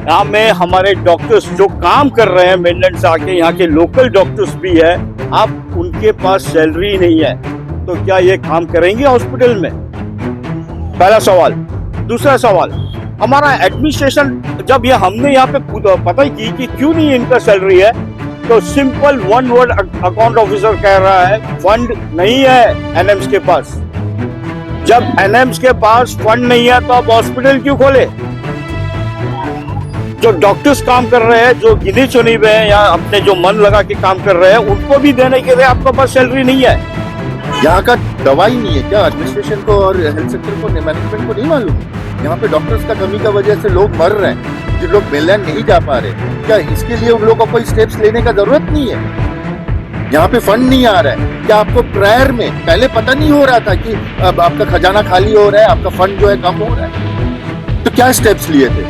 यहाँ में हमारे डॉक्टर्स जो काम कर रहे हैं मेनलैंड से आके, यहाँ के लोकल डॉक्टर्स भी है, अब उनके पास सैलरी नहीं है, तो क्या ये काम करेंगे हॉस्पिटल में? पहला सवाल। दूसरा सवाल, हमारा एडमिनिस्ट्रेशन जब ये हमने यहाँ पे पता ही की कि क्यों नहीं इनका सैलरी है, तो simple one word account officer कह रहा है फंड नहीं है एनएम्स के पास। जब एनएम्स के पास फंड नहीं है तो आप हॉस्पिटल क्यों खोले? जो डॉक्टर्स काम कर रहे हैं, जो गिने चुने हुए हैं या अपने जो मन लगा के काम कर रहे हैं, उनको भी देने के लिए आपके पास सैलरी नहीं है। यहाँ का दवाई नहीं है क्या एडमिनिस्ट्रेशन को और हेल्थ सेक्टर को, मैनेजमेंट को नहीं मालूम? यहाँ पे डॉक्टर्स का कमी का वजह से लोग मर रहे हैं, जो लोग मेनलैंड नहीं जा पा रहे, क्या इसके लिए उन लोगों को कोई स्टेप्स लेने का जरूरत नहीं है? यहाँ पे फंड नहीं आ रहा है, क्या आपको प्रायर में पहले पता नहीं हो रहा था कि अब आपका खजाना खाली हो रहा है, आपका फंड जो है कम हो रहा है? तो क्या स्टेप्स लिए थे?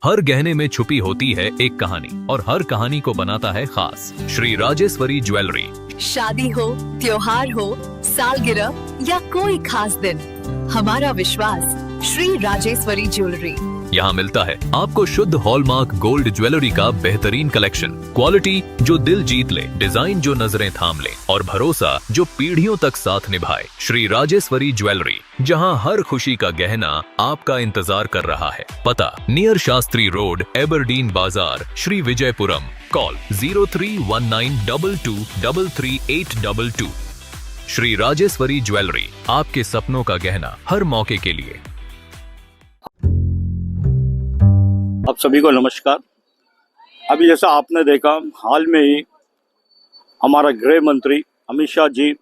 हर गहने में छुपी होती है एक कहानी और हर कहानी को बनाता है खास। श्री राजेश्वरी ज्वेलरी। शादी हो, त्योहार हो, सालगिरह या कोई खास दिन, हमारा विश्वास श्री राजेश्वरी ज्वेलरी। यहाँ मिलता है आपको शुद्ध हॉलमार्क गोल्ड ज्वेलरी का बेहतरीन कलेक्शन, क्वालिटी जो दिल जीत ले, डिजाइन जो नजरें थाम ले और भरोसा जो पीढ़ियों तक साथ निभाए। श्री राजेश्वरी ज्वेलरी, जहाँ हर खुशी का गहना आपका इंतजार कर रहा है। पता नियर शास्त्री रोड, एबरडीन बाजार, श्री विजयपुरम। कॉल 031922333822। श्री राजेश्वरी ज्वेलरी, आपके सपनों का गहना हर मौके के लिए। आप सभी को नमस्कार। अभी जैसा आपने देखा, हाल में ही हमारा गृह मंत्री अमित शाह जी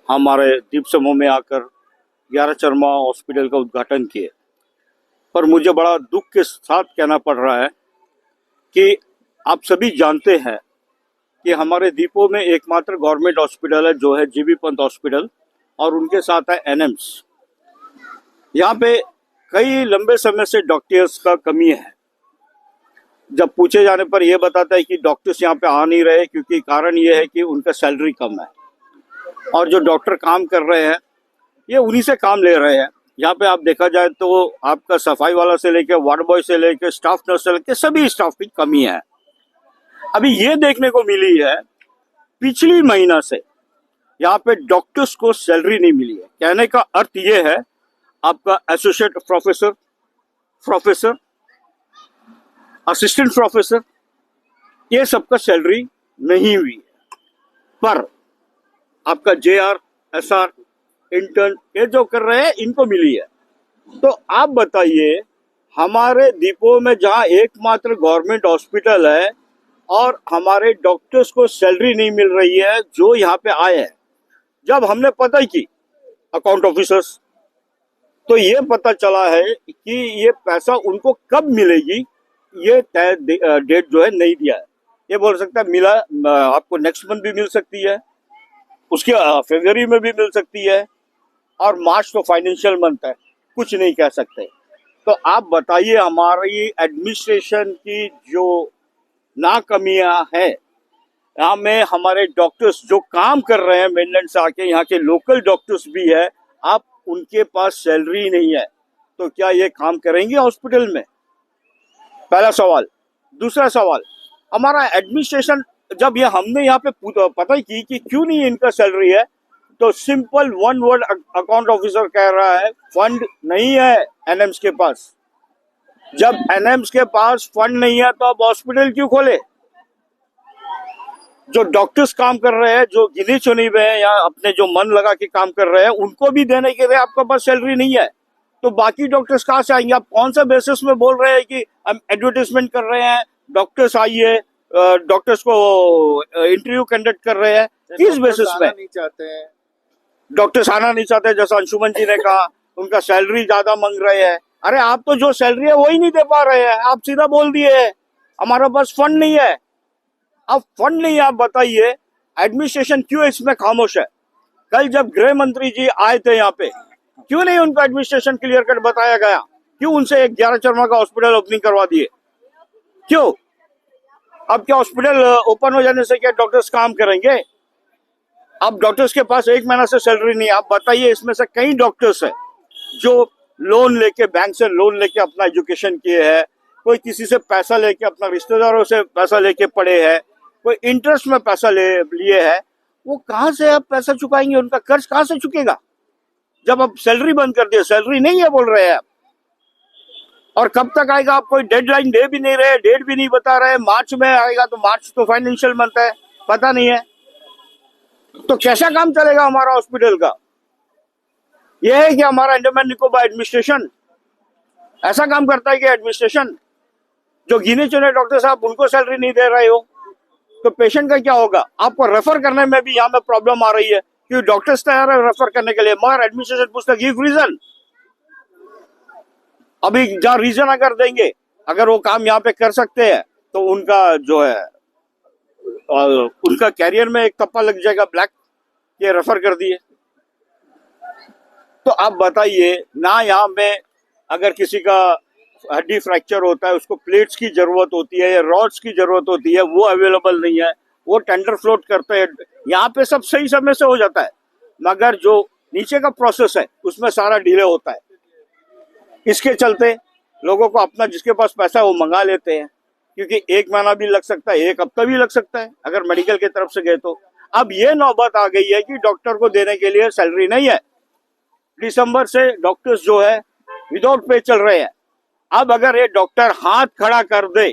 हमारे दीप समूह में आकर 11 चरमा हॉस्पिटल का उद्घाटन किए, पर मुझे बड़ा दुख के साथ कहना पड़ रहा है कि आप सभी जानते हैं कि हमारे दीपों में एकमात्र गवर्नमेंट हॉस्पिटल है जो है जीबी पंत हॉस्पिटल, और उनके साथ है एनएम्स। यहाँ पे कई लंबे समय से डॉक्टर्स का कमी है। जब पूछे जाने पर यह बताता है कि डॉक्टर्स यहाँ पे आ नहीं रहे क्योंकि कारण ये है कि उनका सैलरी कम है, और जो डॉक्टर काम कर रहे हैं ये उन्हीं से काम ले रहे हैं। यहाँ पे आप देखा जाए तो आपका सफाई वाला से लेके वार्ड बॉय से लेके स्टाफ नर्स से लेके सभी स्टाफ की कमी है। अभी ये देखने को मिली है पिछली महीना से यहाँ पे डॉक्टर्स को सैलरी नहीं मिली है। कहने का अर्थ ये है, आपका associate professor, professor, assistant professor, ये सबका सैलरी नहीं हुई है, पर आपका जेआर, एसआर, इंटर्न, ये जो कर रहे हैं इनको मिली है। तो आप बताइए, हमारे दीपों में जहां एकमात्र गवर्नमेंट हॉस्पिटल है और हमारे डॉक्टर्स को सैलरी नहीं मिल रही है जो यहाँ पे आए हैं। जब हमने पता ही की अकाउंट ऑफिसर्स, तो ये पता चला है कि ये पैसा उनको कब मिलेगी, ये तय डेट जो है नहीं दिया है। ये बोल सकता है मिला, आपको नेक्स्ट मंथ भी मिल सकती है, उसके फरवरी में भी मिल सकती है, और मार्च तो फाइनेंशियल मंथ है, कुछ नहीं कह सकते। तो आप बताइए, हमारी एडमिनिस्ट्रेशन की जो नाकामियां है, यहाँ में हमारे डॉक्टर्स जो काम कर रहे हैं मेनलैंड से आके, यहाँ के लोकल डॉक्टर्स भी है, आप उनके पास सैलरी नहीं है, तो क्या ये काम करेंगे हॉस्पिटल में? पहला सवाल। दूसरा सवाल, हमारा एडमिनिस्ट्रेशन जब ये हमने यहाँ पे पता ही की कि क्यों नहीं इनका सैलरी है, तो simple one word account officer कह रहा है फंड नहीं है एनएम्स के पास। जब एनएम्स के पास फंड नहीं है तो आप हॉस्पिटल क्यों खोले? जो डॉक्टर्स काम कर रहे हैं, जो गिने चुने हुए हैं या अपने जो मन लगा के काम कर रहे हैं, उनको भी देने के लिए आपके पास सैलरी नहीं है, तो बाकी डॉक्टर्स कहाँ से आएंगे? आप कौन सा बेसिस में बोल रहे हैं कि हम एडवर्टाइजमेंट कर रहे हैं, डॉक्टर्स आइए, डॉक्टर्स को इंटरव्यू कंडक्ट कर रहे हैं? किस बेसिस में? नहीं चाहते हैं डॉक्टर्स आना नहीं चाहते, जैसा अंशुमन जी ने कहा, उनका सैलरी ज्यादा मांग रहे हैं। अरे आप तो जो सैलरी है वही नहीं दे पा रहे हैं, आप सीधा बोल दिए हमारा पास फंड नहीं है। अब फंड नहीं है, आप बताइए एडमिनिस्ट्रेशन क्यों इसमें खामोश है? कल जब गृह मंत्री जी आए थे यहाँ पे, क्यों नहीं उनको एडमिनिस्ट्रेशन क्लियर कट बताया गया? क्यों उनसे एक 11 चरमा का हॉस्पिटल ओपनिंग करवा दिए? क्यों? अब क्या हॉस्पिटल ओपन हो जाने से क्या डॉक्टर्स काम करेंगे? अब डॉक्टर्स के पास 1 महीना से सैलरी नहीं है। आप बताइए, इसमें से कई डॉक्टर्स हैं जो लोन लेके, बैंक से लोन लेके अपना एजुकेशन किए हैं, कोई किसी से पैसा लेके, अपना रिश्तेदारों से पैसा लेके पढ़े हैं, कोई इंटरेस्ट में पैसा लिए है। वो कहाँ से आप पैसा चुकाएंगे? उनका कर्ज कहाँ से चुकेगा जब आप सैलरी बंद कर दिए? सैलरी नहीं है बोल रहे हैं आप। और कब तक आएगा? आप कोई डेडलाइन दे भी नहीं रहे, डेट भी नहीं बता रहे। मार्च में आएगा, तो मार्च तो फाइनेंशियल मंथ है, पता नहीं है। तो कैसा काम चलेगा हमारा हॉस्पिटल का? यह है कि हमारा अंडमान निकोबार एडमिनिस्ट्रेशन ऐसा काम करता है कि एडमिनिस्ट्रेशन जो गिने चुने डॉक्टर साहब उनको सैलरी नहीं दे रहे हो, तो पेशेंट का क्या होगा? आपको रेफर करने में भी यहाँ में प्रॉब्लम आ रही है, क्योंकि डॉक्टर्स तैयार है रेफर करने के लिए, मगर एडमिनिस्ट्रेशन पूछता गिव रीजन। अभी जहाँ रीजन अगर देंगे, अगर वो काम यहाँ पे कर सकते हैं, तो उनका जो है उनका कैरियर में एक टप्पा लग जाएगा ब्लैक, ये रेफर कर दिए। तो आप बताइए ना, यहाँ में अगर किसी का हड्डी फ्रैक्चर होता है, उसको प्लेट्स की जरूरत होती है या रॉड्स की जरूरत होती है, वो अवेलेबल नहीं है, वो टेंडर फ्लोट करते हैं। यहाँ पे सब सही समय से हो जाता है, मगर जो नीचे का प्रोसेस है उसमें सारा डिले होता है। इसके चलते लोगों को अपना जिसके पास पैसा है वो मंगा लेते हैं, क्योंकि 1 महीना भी लग सकता है, 1 हफ्ता भी लग सकता है अगर मेडिकल की तरफ से गए तो। अब ये नौबत आ गई है कि डॉक्टर को देने के लिए सैलरी नहीं है। दिसंबर से डॉक्टर्स जो है विदाउट पे चल रहे हैं। अब अगर ये डॉक्टर हाथ खड़ा कर दे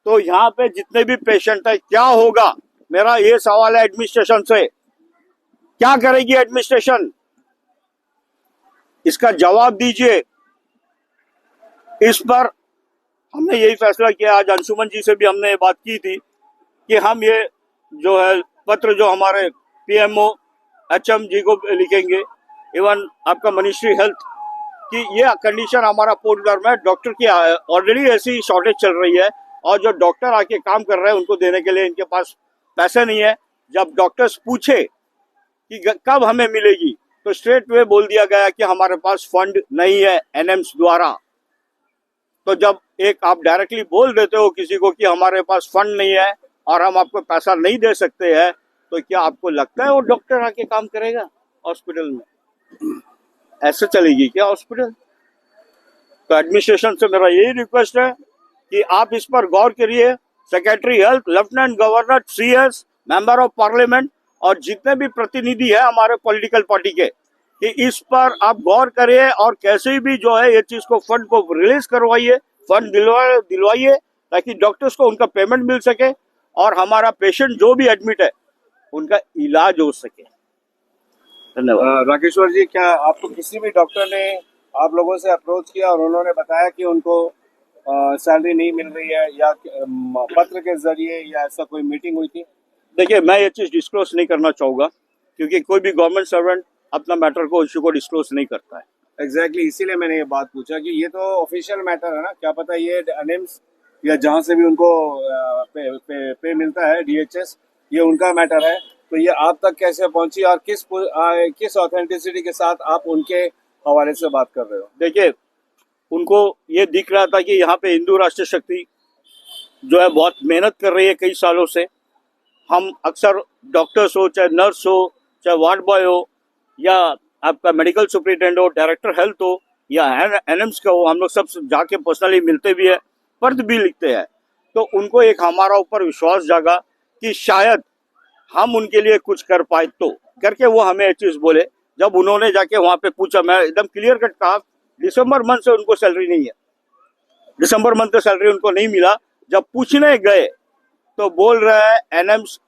तो यहाँ पे जितने भी पेशेंट है क्या होगा? मेरा ये सवाल है एडमिनिस्ट्रेशन से, क्या करेगी एडमिनिस्ट्रेशन? इसका जवाब दीजिए। इस पर हमने यही फैसला किया, आज अंशुमन जी से भी हमने ये बात की थी कि हम ये जो है पत्र जो हमारे पीएमओ एचएम जी को लिखेंगे, इवन आपका मिनिस्ट्री हेल्थ, कि ये कंडीशन हमारा पोर्टल में डॉक्टर की ऑलरेडी ऐसी शॉर्टेज चल रही है, और जो डॉक्टर आके काम कर रहे हैं उनको देने के लिए इनके पास पैसे नहीं है। जब डॉक्टर्स पूछे कि कब हमें मिलेगी, तो स्ट्रेट वे बोल दिया गया कि हमारे पास फंड नहीं है एनएम्स द्वारा। तो जब एक आप डायरेक्टली बोल देते हो किसी को कि हमारे पास फंड नहीं है और हम आपको पैसा नहीं दे सकते हैं, तो क्या आपको लगता है वो डॉक्टर आके काम करेगा हॉस्पिटल में? ऐसे चलेगी क्या हॉस्पिटल? तो एडमिनिस्ट्रेशन से मेरा यही रिक्वेस्ट है कि आप इस पर गौर करिए। Secretary health, lieutenant governor, CS, member of parliament और जितने भी प्रतिनिधि है हमारे पॉलिटिकल पार्टी के, कि इस पर आप गौर करिए और कैसे भी जो है ये चीज को फंड को रिलीज करवाइए, फंड दिलवाइए, ताकि डॉक्टर्स को उनका पेमेंट मिल सके और हमारा पेशेंट जो भी एडमिट है उनका इलाज हो सके। धन्यवाद। राकेश्वर जी, क्या आपको किसी भी डॉक्टर ने आप लोगों से अप्रोच किया और उन्होंने बताया कि उनको सैलरी नहीं मिल रही है, या पत्र के जरिए या ऐसा कोई मीटिंग हुई थी? देखिए, मैं ये चीज डिस्क्लोज नहीं करना चाहूंगा, क्योंकि कोई भी गवर्नमेंट सर्वेंट अपना मैटर को, इश्यू को डिस्क्लोज नहीं करता है। एग्जैक्टली इसीलिए मैंने ये बात पूछा कि ये तो ऑफिशियल मैटर है ना, क्या पता ये एनएम्स या जहाँ से भी उनको पे मिलता है, डीएचएस, ये उनका मैटर है, तो ये आप तक कैसे पहुंची और किस ऑथेंटिसिटी के साथ आप उनके हवाले से बात कर रहे हो? देखिए, उनको ये दिख रहा था कि यहाँ पे हिंदू राष्ट्रीय शक्ति जो है बहुत मेहनत कर रही है कई सालों से। हम अक्सर डॉक्टर्स हो, चाहे नर्स हो, चाहे वार्ड बॉय हो, या आपका मेडिकल सुपरिटेंडेंट हो, डायरेक्टर हेल्थ हो, या एनएम्स का हो, हम लोग सब जाके पर्सनली मिलते भी है, पत्र भी लिखते हैं। तो उनको एक हमारा ऊपर विश्वास जागा कि शायद हम उनके लिए कुछ कर पाए, तो करके वो हमें ये चीज बोले। जब उन्होंने जाके वहां पे पूछा, मैं एकदम क्लियर कट कहा, दिसंबर मंथ से उनको सैलरी नहीं है, दिसंबर मंथ से सैलरी उनको नहीं मिला। जब पूछने गए तो बोल रहे हैं एनएम्स,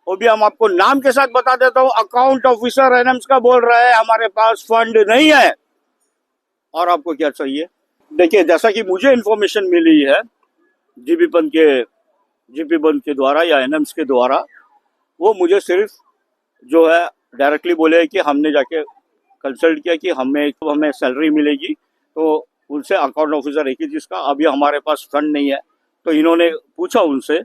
वो भी हम आपको नाम के साथ बता देता हूँ, अकाउंट ऑफिसर एनएम्स का बोल रहा है हमारे पास फंड नहीं है। और आपको क्या चाहिए? देखिए, जैसा कि मुझे इन्फॉर्मेशन मिली है जीपी बंद के द्वारा या एनएम्स के द्वारा, वो मुझे सिर्फ जो है डायरेक्टली बोले कि हमने जाके कंसल्ट किया कि हमें सैलरी मिलेगी, तो उनसे अकाउंट ऑफिसर एक ही चीज़ का, अभी हमारे पास फंड नहीं है। तो इन्होंने पूछा उनसे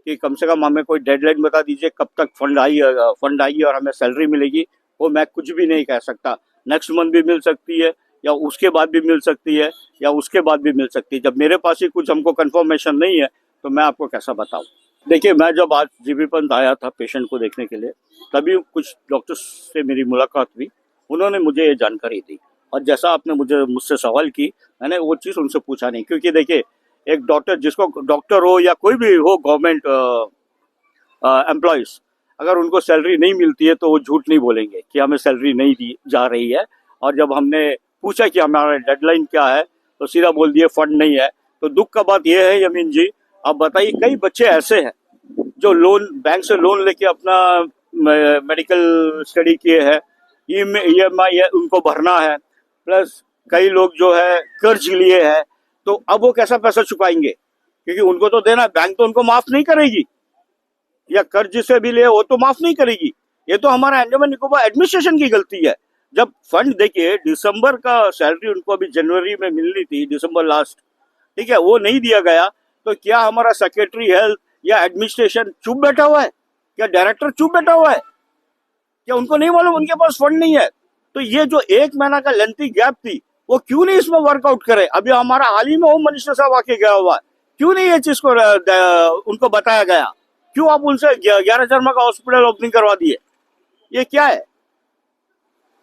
कि कम से कम हमें कोई डेडलाइन बता दीजिए कब तक फंड आएगी और हमें सैलरी मिलेगी। वो मैं कुछ भी नहीं कह सकता, नेक्स्ट मंथ भी मिल सकती है, या उसके बाद भी मिल सकती है, या उसके बाद भी मिल सकती है। जब मेरे पास ही कुछ हमको कंफर्मेशन नहीं है, तो मैं आपको कैसा बताऊं। देखिए, मैं जब आज जीबी पंत आया था पेशेंट को देखने के लिए, तभी कुछ डॉक्टर्स से मेरी मुलाकात हुई, उन्होंने मुझे ये जानकारी दी। और जैसा आपने मुझसे सवाल की, मैंने वो चीज़ उनसे पूछा नहीं, क्योंकि देखिए एक डॉक्टर, जिसको डॉक्टर हो या कोई भी हो गवर्नमेंट एम्प्लॉयज़, अगर उनको सैलरी नहीं मिलती है तो वो झूठ नहीं बोलेंगे कि हमें सैलरी नहीं दी जा रही है। और जब हमने पूछा कि हमारा डेडलाइन क्या है, तो सीधा बोल दिए फंड नहीं है। तो दुख का बात यह है यमीन जी, आप बताइए, कई बच्चे ऐसे हैं जो बैंक से लोन लेके अपना मेडिकल स्टडी किए हैं, EMI उनको भरना है, प्लस कई लोग जो है कर्ज लिए हैं, तो अब वो कैसा पैसा चुकाएंगे, क्योंकि उनको तो देना, बैंक तो उनको माफ नहीं करेगी, या कर्ज से भी ले वो तो माफ नहीं करेगी। ये तो हमारा अंडमान निकोबार एडमिनिस्ट्रेशन की गलती है। जब फंड देखिए, दिसंबर का सैलरी उनको अभी जनवरी में मिलनी थी, दिसंबर लास्ट, ठीक है, वो नहीं दिया गया, तो क्या हमारा सेक्रेटरी हेल्थ या एडमिनिस्ट्रेशन चुप बैठा हुआ है? क्या डायरेक्टर चुप बैठा हुआ है? क्या उनको नहीं मालूम उनके पास फंड नहीं है? तो ये जो 1 महीना का लेंथी गैप थी, वो क्यों नहीं इसमें वर्कआउट करे? अभी हमारा हाल ही में होम मिनिस्टर साहब आके गया हुआ है, क्यों नहीं ये चीज को उनको बताया गया? क्यों आप उनसे 11 शर्मा का हॉस्पिटल ओपनिंग करवा दिए? ये क्या है?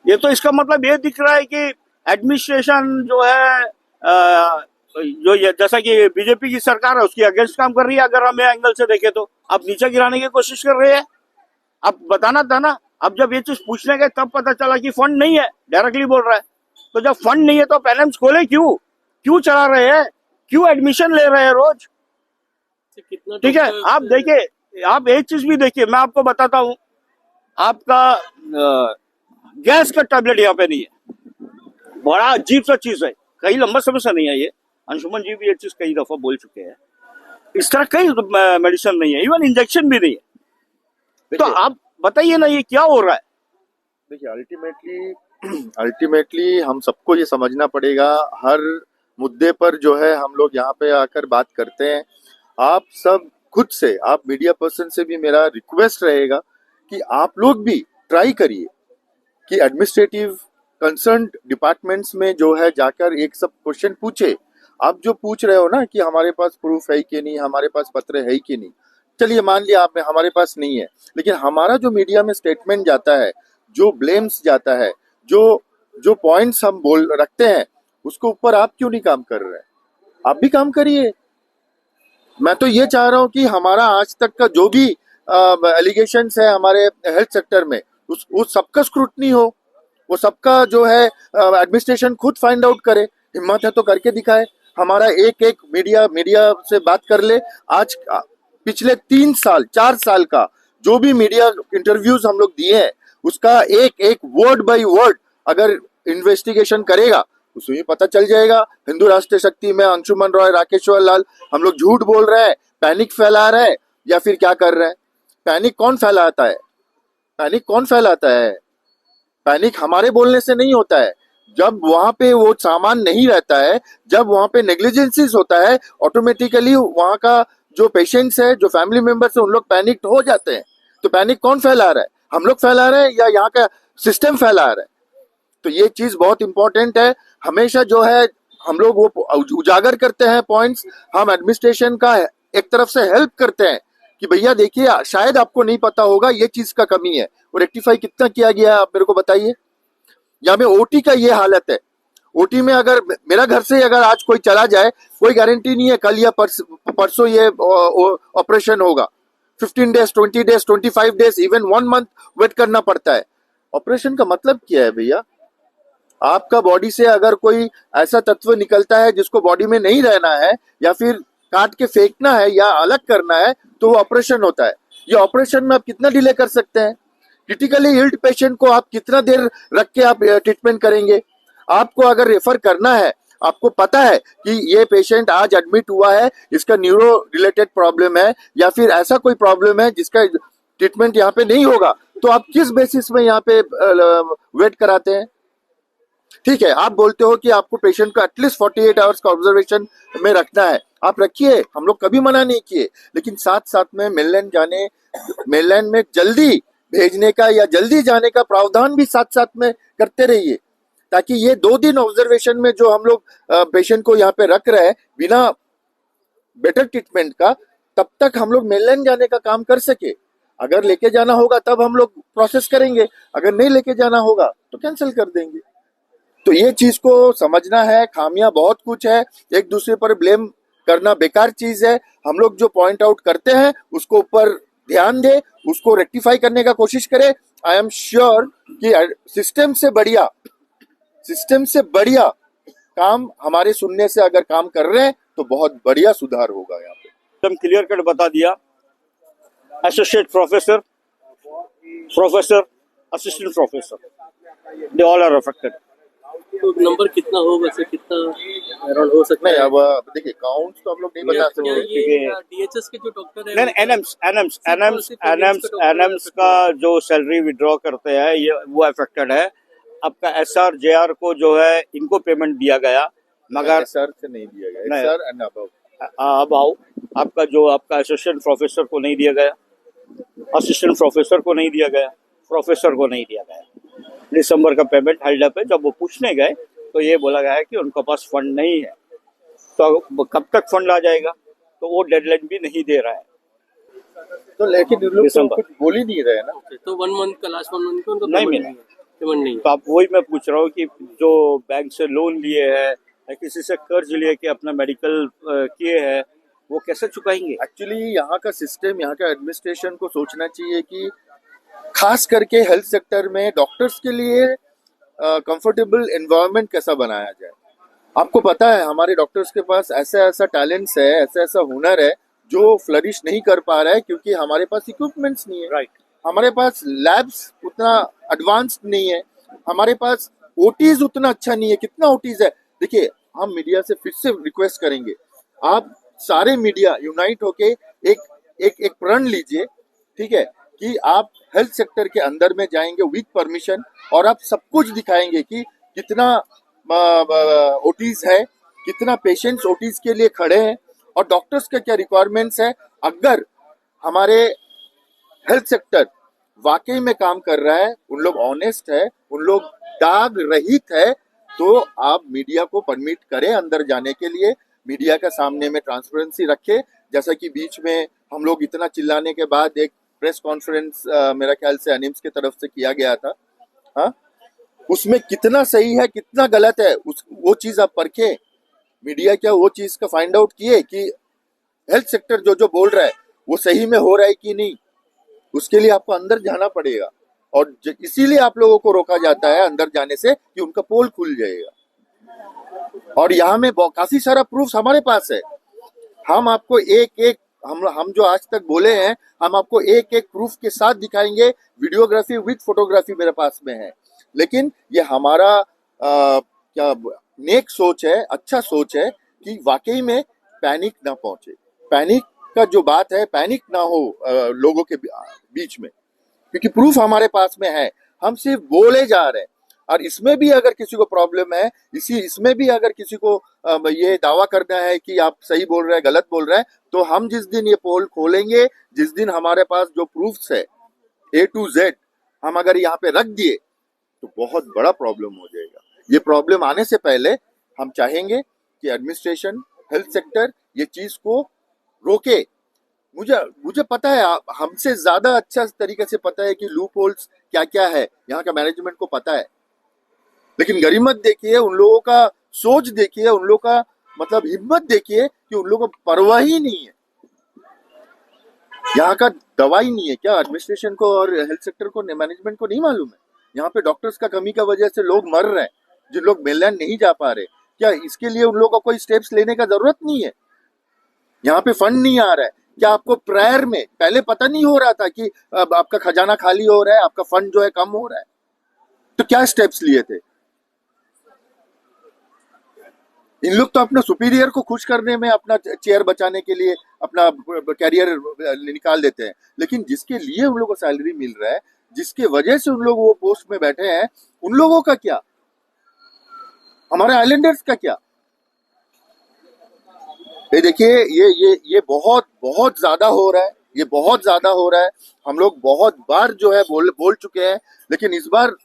ये तो इसका मतलब ये दिख रहा है कि एडमिनिस्ट्रेशन जो है जैसा कि बीजेपी की सरकार है उसकी अगेंस्ट काम कर रही है। अगर हम एंगल से देखें तो आप नीचे गिराने की कोशिश कर रहे हैं। आप बताना था ना, अब जब ये चीज पूछने गए तब पता चला कि फंड नहीं है, डायरेक्टली बोल रहा है। तो जब फंड नहीं है तो पेनेंस खोले क्यों चला रहे हैं? क्यों एडमिशन ले रहे हैं रोज? ठीक है, आप देखिए, आप एक चीज भी देखिए, मैं आपको बताता हूँ, आपका गैस का टैबलेट यहाँ पे नहीं है। बड़ा अजीब सा चीज है, कई लंबा समय से नहीं है ये। अंशुमन जी भी ये चीज कई दफा बोल चुके हैं, इस तरह कई मेडिसिन नहीं है, इवन इंजेक्शन भी नहीं है। तो आप बताइए ना, ये क्या हो रहा है? देखिए, अल्टीमेटली हम सबको ये समझना पड़ेगा, हर मुद्दे पर जो है हम लोग यहाँ पे आकर बात करते हैं। आप सब खुद से, आप मीडिया पर्सन से भी मेरा रिक्वेस्ट रहेगा कि आप लोग भी ट्राई करिए कि एडमिनिस्ट्रेटिव कंसर्न डिपार्टमेंट्स में जो है जाकर एक सब क्वेश्चन पूछे। आप जो पूछ रहे हो ना कि हमारे पास प्रूफ है कि नहीं, हमारे पास पत्र है कि नहीं, चलिए मान लिया आपने, हमारे पास नहीं है, लेकिन हमारा जो मीडिया में स्टेटमेंट जाता है, जो ब्लेम्स जाता है, जो पॉइंट्स हम रखते हैं, उसको ऊपर आप क्यों नहीं काम कर रहे हैं? आप भी काम करिए। मैं तो ये चाह रहा हूँ कि हमारा आज तक का जो भी एलिगेशंस है हमारे हेल्थ सेक्टर में, उस सबका स्क्रूटनी हो, वो सबका जो है एडमिनिस्ट्रेशन खुद फाइंड आउट करे। हिम्मत है तो करके दिखाए। हमारा एक मीडिया से बात कर ले। आज पिछले 4 साल का जो भी मीडिया इंटरव्यूज हम लोग दिए हैं, उसका एक वर्ड बाय वर्ड अगर इन्वेस्टिगेशन करेगा, उसमें पता चल जाएगा। हिंदू राष्ट्रीय शक्ति में अंशुमन रॉय, राकेश्वर लाल, हम लोग झूठ बोल रहे हैं, पैनिक फैला रहे हैं, या फिर क्या कर रहे हैं? पैनिक कौन फैलाता है? पैनिक हमारे बोलने से नहीं होता है। जब वहां पे वो सामान नहीं रहता है, जब वहां पे नेग्लिजेंसीज होता है, ऑटोमेटिकली वहां का जो पेशेंट्स है, जो फैमिली मेंबर्स है, उन लोग पैनिक हो जाते हैं। तो पैनिक कौन फैला रहा है? हम लोग फैला रहे हैं या यहाँ का सिस्टम फैला रहा है? तो ये चीज बहुत इंपॉर्टेंट है। हमेशा जो है हम लोग वो उजागर करते हैं पॉइंट्स, हम एडमिनिस्ट्रेशन का एक तरफ से हेल्प करते हैं कि भैया देखिए, शायद आपको नहीं पता होगा, ये चीज का कमी है, और रेक्टिफाई कितना किया गया है आप मेरे को बताइए। यहाँ में ओटी का ये हालत है। ओटी में अगर मेरा घर से अगर आज कोई चला जाए, कोई गारंटी नहीं है कल या परसों ये ऑपरेशन होगा। 15 days, 20 days, 25 days, even 1 month wait करना पड़ता है। ऑपरेशन का मतलब क्या है भैया? आपका बॉडी से अगर कोई ऐसा तत्व निकलता है जिसको बॉडी में नहीं रहना है, या फिर काट के फेंकना है या अलग करना है, तो वो ऑपरेशन होता है। ये ऑपरेशन में आप कितना डिले कर सकते हैं? क्रिटिकली इल्ड पेशेंट को आप कितना देर रख के आप ट्रीटमेंट करेंगे? आपको अगर रेफर करना है, आपको पता है कि ये पेशेंट आज एडमिट हुआ है, इसका न्यूरो रिलेटेड प्रॉब्लम है, या फिर ऐसा कोई प्रॉब्लम है जिसका ट्रीटमेंट यहाँ पे नहीं होगा, तो आप किस बेसिस में यहाँ पे वेट कराते हैं? ठीक है, आप बोलते हो कि आपको पेशेंट को एटलीस्ट 48 आवर्स का ऑब्जर्वेशन में रखना है, आप रखिए, हम लोग कभी मना नहीं किए, लेकिन साथ साथ में मेनलैंड में जल्दी भेजने का या जल्दी जाने का प्रावधान भी साथ साथ में करते रहिए, ताकि ये 2 दिन ऑब्जर्वेशन में जो हम लोग पेशेंट को यहाँ पे रख रहे हैं, बिना बेटर ट्रीटमेंट का, तब तक हम लोग मेनलैंड जाने का काम कर सके। अगर लेके जाना होगा तब हम लोग प्रोसेस करेंगे, अगर नहीं लेके जाना होगा तो कैंसिल कर देंगे। तो ये चीज को समझना है। खामियां बहुत कुछ है, एक दूसरे पर ब्लेम करना बेकार चीज है। हम लोग जो पॉइंट आउट करते हैं उसको ऊपर ध्यान दे, उसको रेक्टिफाई करने का कोशिश करे। आई एम श्योर कि सिस्टम से बढ़िया काम हमारे सुनने से अगर काम कर रहे हैं तो बहुत बढ़िया सुधार होगा यहाँ पे। एकदम क्लियर कट बता दिया। Associate professor, assistant professor, they all are affected. तो नंबर कितना हो, वैसे कितना अराउंड हो सकता नहीं, है? अब देखिए काउंट तो हम लोग नहीं बता क्या सकते। ये डीएचएस के जो डॉक्टर है नहीं, एनएम्स का जो सैलरी विड्रॉ करते हैं ये वो अफेक्टेड है। आपका एसआर जेआर को जो है इनको पेमेंट दिया गया, मगर सर से नहीं दिया गया, नहीं। Sir and above. अब आओ, आपका एसोसिएट प्रोफेसर को नहीं दिया गया, असिस्टेंट प्रोफेसर को नहीं दिया गया, प्रोफेसर को नहीं दिया गया। दिसंबर का पेमेंट हेल्ड अप है। जब वो पूछने गए तो ये बोला गया है कि उनके पास फंड नहीं है। तो कब तक फंड आ जाएगा, तो वो डेडलाइन भी नहीं दे रहा है। तो लेकिन इन लोग तो दिसंबर। कुछ बोल ही नहीं रहे ना। तो 1 मंथ का, लास्ट 1 मंथ का उनको नहीं पेमेंट मिला। पेमेंट नहीं है। तो आप वही मैं पूछ रहा हूँ कि जो बैंक से लोन लिए हैं या किसी से कर्ज लिए कि अपना मेडिकल किए हैं, वो कैसे चुकाएंगे? एक्चुअली यहाँ का सिस्टम, यहाँ का एडमिनिस्ट्रेशन को सोचना चाहिए कि खास करके हेल्थ सेक्टर में डॉक्टर्स के लिए कंफर्टेबल एनवायरनमेंट कैसा बनाया जाए। आपको पता है हमारे डॉक्टर्स के पास ऐसा ऐसा टैलेंट्स है, ऐसा ऐसा हुनर है जो फ्लरिश नहीं कर पा रहा है क्योंकि हमारे पास इक्विपमेंट्स नहीं है। राइट। हमारे पास लैब्स उतना एडवांस्ड नहीं है, हमारे पास ओटीज उतना अच्छा नहीं है। कितना ओटीज है, देखिए हम मीडिया से फिर से रिक्वेस्ट करेंगे, आप सारे मीडिया यूनाइट होके एक प्रण लीजिए, ठीक है, कि आप हेल्थ सेक्टर के अंदर में जाएंगे विद परमिशन और आप सब कुछ दिखाएंगे कि कितना ओटीज है, कितना पेशेंट्स ओटीज के लिए खड़े हैं और डॉक्टर्स का क्या रिक्वायरमेंट्स है। अगर हमारे हेल्थ सेक्टर वाकई में काम कर रहा है, उन लोग ऑनेस्ट है, उन लोग दाग रहित है, तो आप मीडिया को परमिट करें अंदर जाने के लिए। मीडिया का सामने में ट्रांसपेरेंसी रखे, जैसा कि बीच में हम लोग इतना चिल्लाने के बाद एक प्रेस कॉन्फ्रेंस मेरा ख्याल से एनिम्स की तरफ से किया गया था। हाँ, उसमें कितना सही है कितना गलत है वो चीज आप परखे। मीडिया क्या वो चीज का फाइंड आउट किए कि हेल्थ सेक्टर जो बोल रहा है वो सही में हो रहा है कि नहीं। उसके लिए आपको अंदर जाना पड़ेगा और इसीलिए आप लोगों को रोका जाता है अंदर जाने से कि उनका पोल खुल जाएगा। और यहाँ में काफी सारा प्रूफ हमारे पास है। हम आपको एक हम जो आज तक बोले हैं, हम आपको एक प्रूफ के साथ दिखाएंगे। वीडियोग्राफी विद फोटोग्राफी मेरे पास में है। लेकिन ये हमारा क्या नेक सोच है, अच्छा सोच है कि वाकई में पैनिक ना पहुंचे। पैनिक का जो बात है, पैनिक ना हो लोगों के बीच में, क्योंकि प्रूफ हमारे पास में है। हम सिर्फ बोले जा रहे हैं। और इसमें भी अगर किसी को प्रॉब्लम है, इसमें भी अगर किसी को ये दावा करना है कि आप सही बोल रहे हैं गलत बोल रहे हैं, तो हम जिस दिन ये पोल खोलेंगे, जिस दिन हमारे पास जो प्रूफ्स है A to Z हम अगर यहाँ पे रख दिए तो बहुत बड़ा प्रॉब्लम हो जाएगा। ये प्रॉब्लम आने से पहले हम चाहेंगे कि एडमिनिस्ट्रेशन, हेल्थ सेक्टर ये चीज को रोके। मुझे पता है, हमसे ज्यादा अच्छा तरीके से पता है कि लूप होल्स क्या क्या है, यहाँ का मैनेजमेंट को पता है। लेकिन गरीमत देखिए, उन लोगों का सोच देखिए, उन लोगों का मतलब हिम्मत देखिए कि उन लोगों को परवाह ही नहीं है। यहाँ का दवाई नहीं है क्या एडमिनिस्ट्रेशन को और हेल्थ सेक्टर को, मैनेजमेंट को नहीं मालूम है? यहाँ पे डॉक्टर्स का कमी का वजह से लोग मर रहे हैं, जिन लोग मेनलैंड नहीं जा पा रहे। क्या इसके लिए उन लोगों को कोई स्टेप्स लेने का जरूरत नहीं है? यहाँ पे फंड नहीं आ रहा है क्या? आपको प्रायर में पहले पता नहीं हो रहा था कि अब आपका खजाना खाली हो रहा है, आपका फंड जो है कम हो रहा है? तो क्या स्टेप्स लिए थे? इन लोग तो अपना सुपीरियर को खुश करने में, अपना चेयर बचाने के लिए अपना कैरियर निकाल देते हैं। लेकिन जिसके लिए उन लोगों को सैलरी मिल रहा है, जिसके वजह से उन लोग वो पोस्ट में बैठे हैं, उन लोगों का क्या? हमारे आइलैंडर्स का क्या? ये देखिए, ये बहुत बहुत ज्यादा हो रहा है, ये बहुत ज्यादा हो रहा है। हम लोग बहुत बार जो है बोल चुके हैं, लेकिन इस बार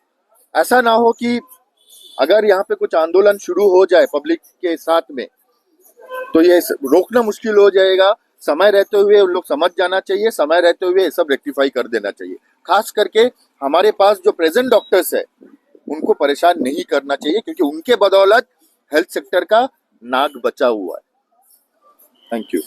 ऐसा ना हो कि अगर यहाँ पे कुछ आंदोलन शुरू हो जाए पब्लिक के साथ में, तो ये रोकना मुश्किल हो जाएगा। समय रहते हुए उन लोग समझ जाना चाहिए, समय रहते हुए ये सब रेक्टिफाई कर देना चाहिए। खास करके हमारे पास जो प्रेजेंट डॉक्टर्स है उनको परेशान नहीं करना चाहिए, क्योंकि उनके बदौलत हेल्थ सेक्टर का नाक बचा हुआ है। Thank you.